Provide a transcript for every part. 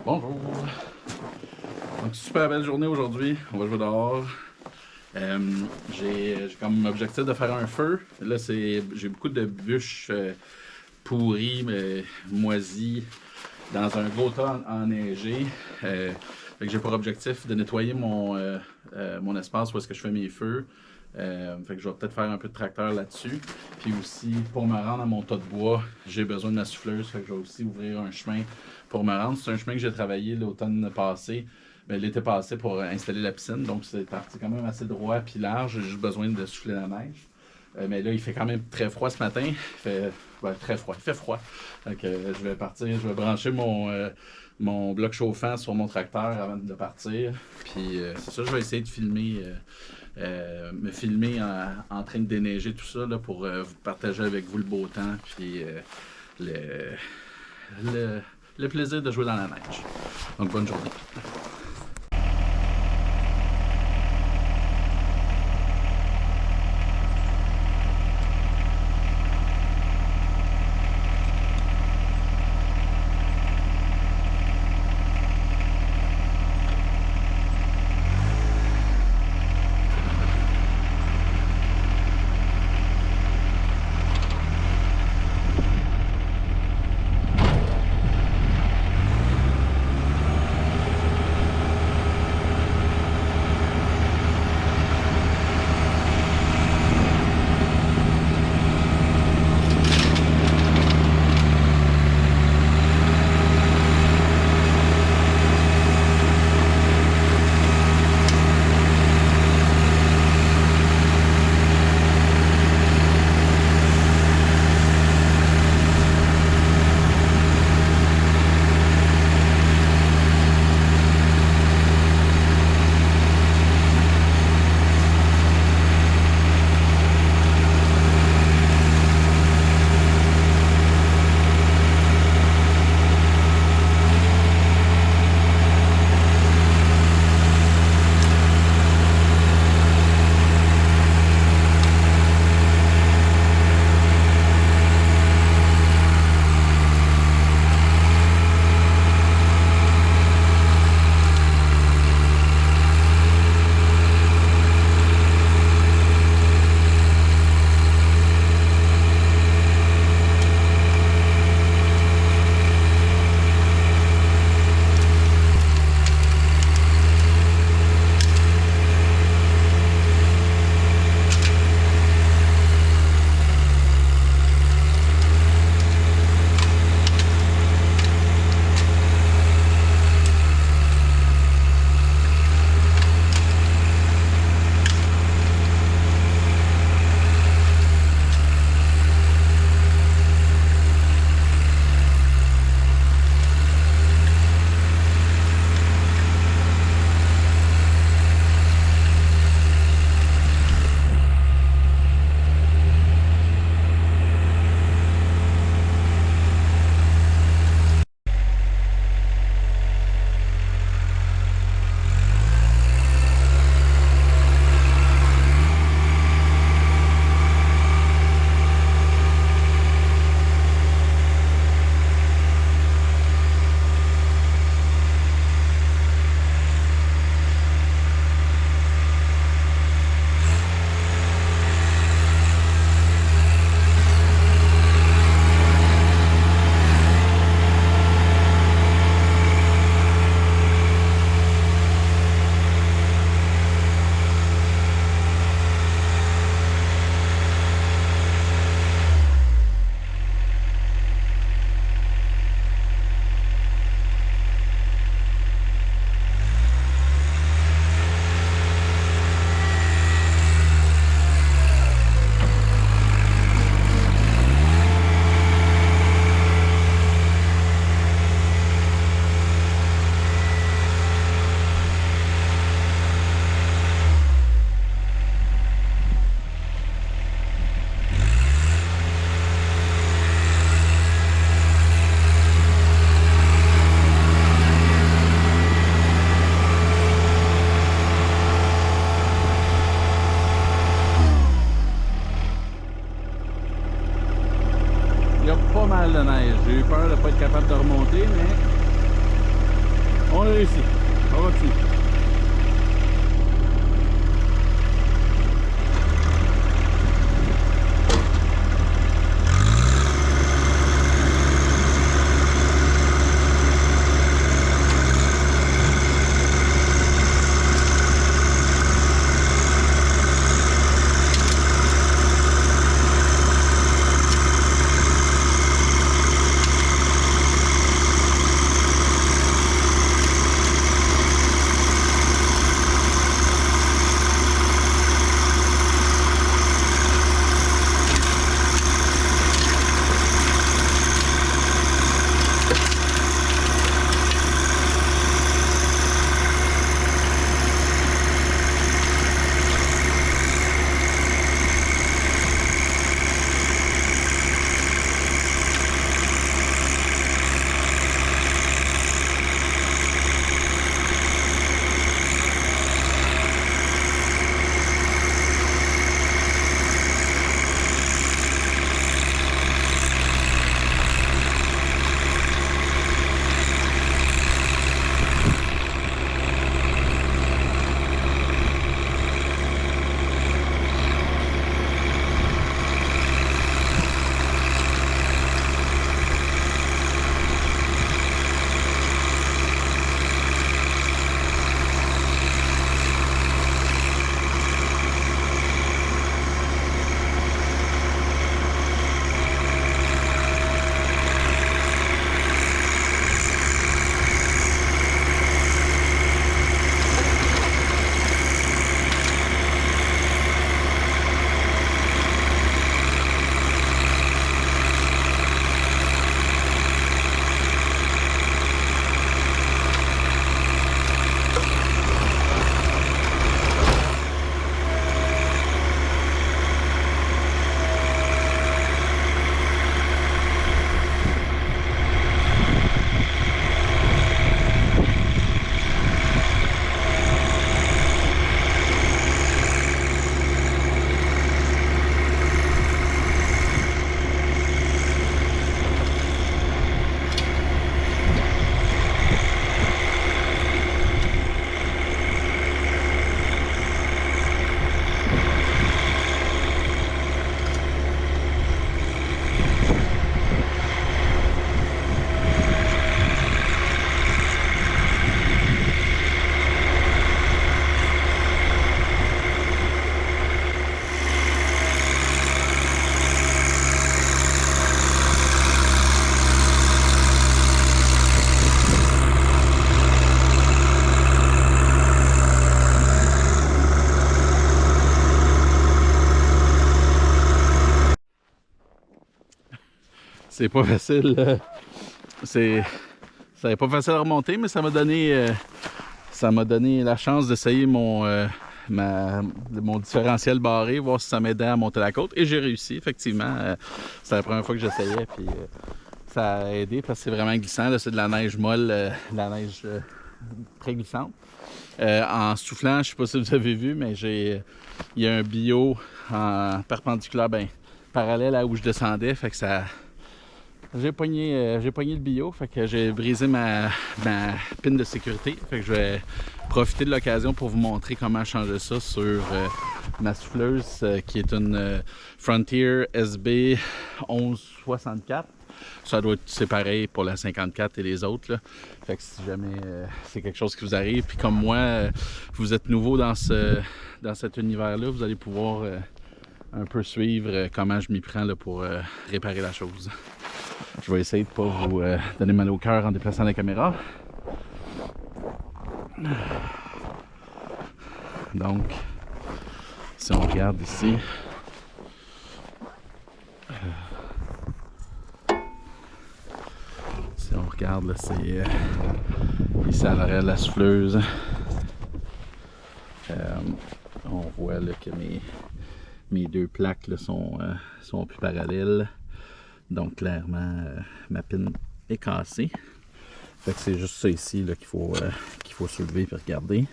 Bonjour. Donc, super belle journée aujourd'hui. On va jouer dehors. J'ai comme objectif de faire un feu. Là, j'ai beaucoup de bûches pourries, mais moisies, dans un gros tas enneigé. Fait que j'ai pour objectif de nettoyer mon espace où est-ce que je fais mes feux. Fait que je vais peut-être faire un peu de tracteur là-dessus. Puis aussi, pour me rendre à mon tas de bois, j'ai besoin de ma souffleuse. Fait que je vais aussi ouvrir un chemin pour me rendre. C'est un chemin que j'ai travaillé l'automne passé, l'été passé pour installer la piscine. Donc c'est parti quand même assez droit puis large. J'ai juste besoin de souffler la neige. Mais là, il fait quand même très froid ce matin. Il fait très froid. Il fait froid. Donc je vais partir, je vais brancher mon bloc chauffant sur mon tracteur avant de partir. Puis c'est ça, je vais essayer de me filmer en train de déneiger tout ça là, pour vous partager avec vous le beau temps puis le plaisir de jouer dans la neige. Donc bonne journée. Il y a pas mal de neige. J'ai eu peur de ne pas être capable de remonter, mais On réussit. On continue. C'est pas facile. Ça n'est pas facile à remonter, mais ça m'a donné la chance d'essayer mon différentiel barré, voir si ça m'aidait à monter la côte. Et j'ai réussi, effectivement. C'était la première fois que j'essayais, puis ça a aidé parce que c'est vraiment glissant. C'est de la neige molle, de la neige très glissante. En soufflant, je ne sais pas si vous avez vu, mais il y a un bio en perpendiculaire, parallèle à où je descendais, fait que ça... J'ai pogné le bio, fait que j'ai brisé ma pin de sécurité. Fait que je vais profiter de l'occasion pour vous montrer comment changer ça sur ma souffleuse qui est une Frontier SB 1164. Ça doit être pareil pour la 54 et les autres, là. Fait que si jamais c'est quelque chose qui vous arrive, puis comme moi, vous êtes nouveau dans cet univers-là, vous allez pouvoir un peu suivre comment je m'y prends là, pour réparer la chose. Je vais essayer de ne pas vous donner mal au cœur en déplaçant la caméra. Donc, si on regarde ici, là, c'est ici à l'arrière de la souffleuse. On voit là, que mes deux plaques là, sont plus parallèles. Donc clairement, ma pin est cassée. Fait que c'est juste ça ici là, qu'il faut soulever et regarder.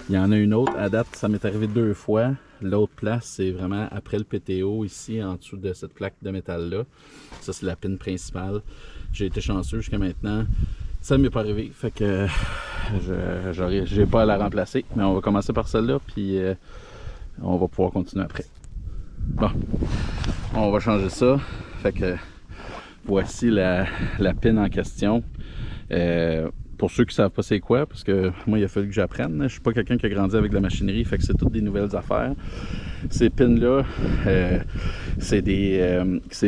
Il y en a une autre, à date, ça m'est arrivé 2 fois. L'autre place, c'est vraiment après le PTO, ici, en dessous de cette plaque de métal-là. Ça, c'est la pin principale. J'ai été chanceux jusqu'à maintenant. Ça ne m'est pas arrivé. Fait que j'ai pas à la remplacer, mais on va commencer par celle-là, puis on va pouvoir continuer après. Bon, on va changer ça. Fait que voici la pine en question. Pour ceux qui ne savent pas c'est quoi, parce que moi il a fallu que j'apprenne. Je suis pas quelqu'un qui a grandi avec la machinerie, fait que c'est toutes des nouvelles affaires. Ces pins-là, c'est des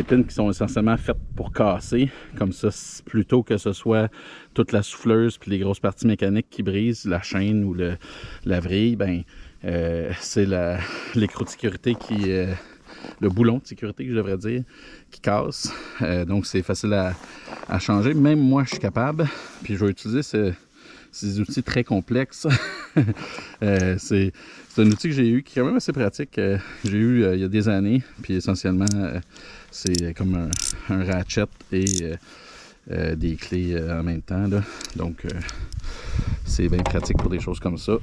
pins qui sont essentiellement faites pour casser. Comme ça, plutôt que ce soit toute la souffleuse puis les grosses parties mécaniques qui brisent, la chaîne ou la vrille, ben c'est l'écrou de sécurité qui... le boulon de sécurité, que je devrais dire, qui casse. Donc, c'est facile à changer. Même moi, je suis capable. Puis, je vais utiliser ces outils très complexes. C'est un outil que j'ai eu, qui est quand même assez pratique. J'ai eu il y a des années. Puis, essentiellement, c'est comme un ratchet et des clés en même temps, là. Donc, c'est bien pratique pour des choses comme ça.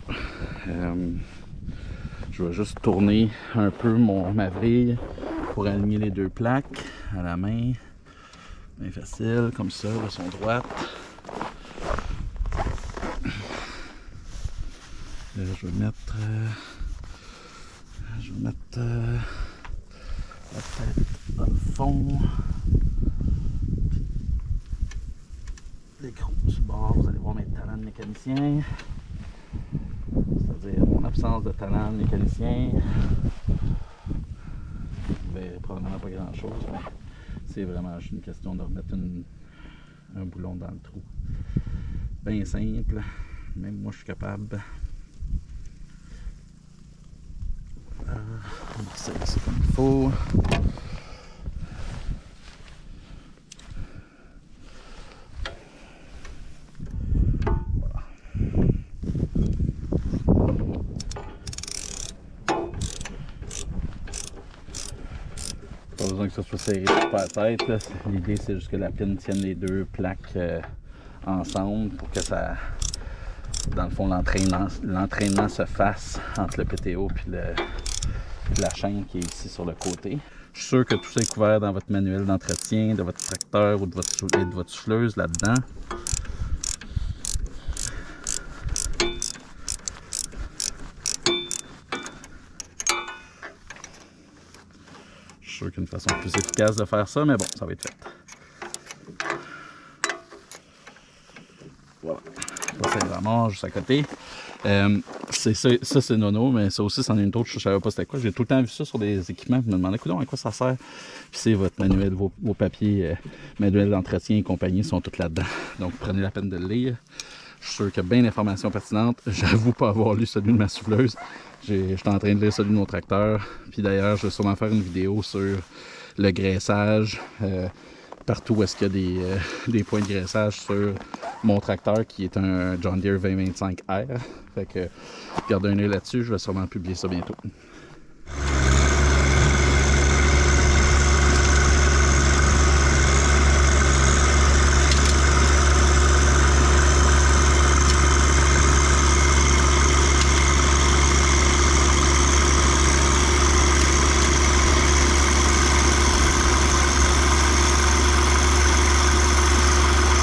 Je vais juste tourner un peu ma vrille pour aligner les deux plaques à la main. Bien facile, comme ça, de son droite. Là, je vais mettre la tête dans le fond. L'écrou sur le bord, vous allez voir mes talents de mécanicien. C'est-à-dire mon absence de talent de mécanicien. Mais probablement pas grand-chose, mais c'est vraiment juste une question de remettre un boulon dans le trou. Bien simple, même moi je suis capable. Voilà, on va serrer ça comme il faut. Pas besoin que ça soit serré sur la tête. L'idée, c'est juste que la pine tienne les deux plaques ensemble pour que ça, dans le fond, l'entraînement se fasse entre le PTO et la chaîne qui est ici sur le côté. Je suis sûr que tout ça est couvert dans votre manuel d'entretien de votre tracteur ou de votre souffleuse là-dedans. Je suis sûr qu'il y a une façon plus efficace de faire ça, mais bon, ça va être fait. Voilà. Ça, c'est vraiment juste à côté. Ça c'est nono, mais ça aussi, c'en est une autre, je ne savais pas c'était quoi. J'ai tout le temps vu ça sur des équipements, je me demandais, à quoi ça sert? Puis c'est votre manuel, vos papiers, manuel d'entretien et compagnie sont tous là-dedans. Donc, prenez la peine de le lire. Je suis sûr qu'il y a bien d'informations pertinentes. J'avoue pas avoir lu celui de ma souffleuse. J'étais en train de lire celui de mon tracteur. Puis d'ailleurs, je vais sûrement faire une vidéo sur le graissage. Partout où est-ce qu'il y a des points de graissage sur mon tracteur qui est un John Deere 2025R. Fait que gardez un œil là-dessus, je vais sûrement publier ça bientôt.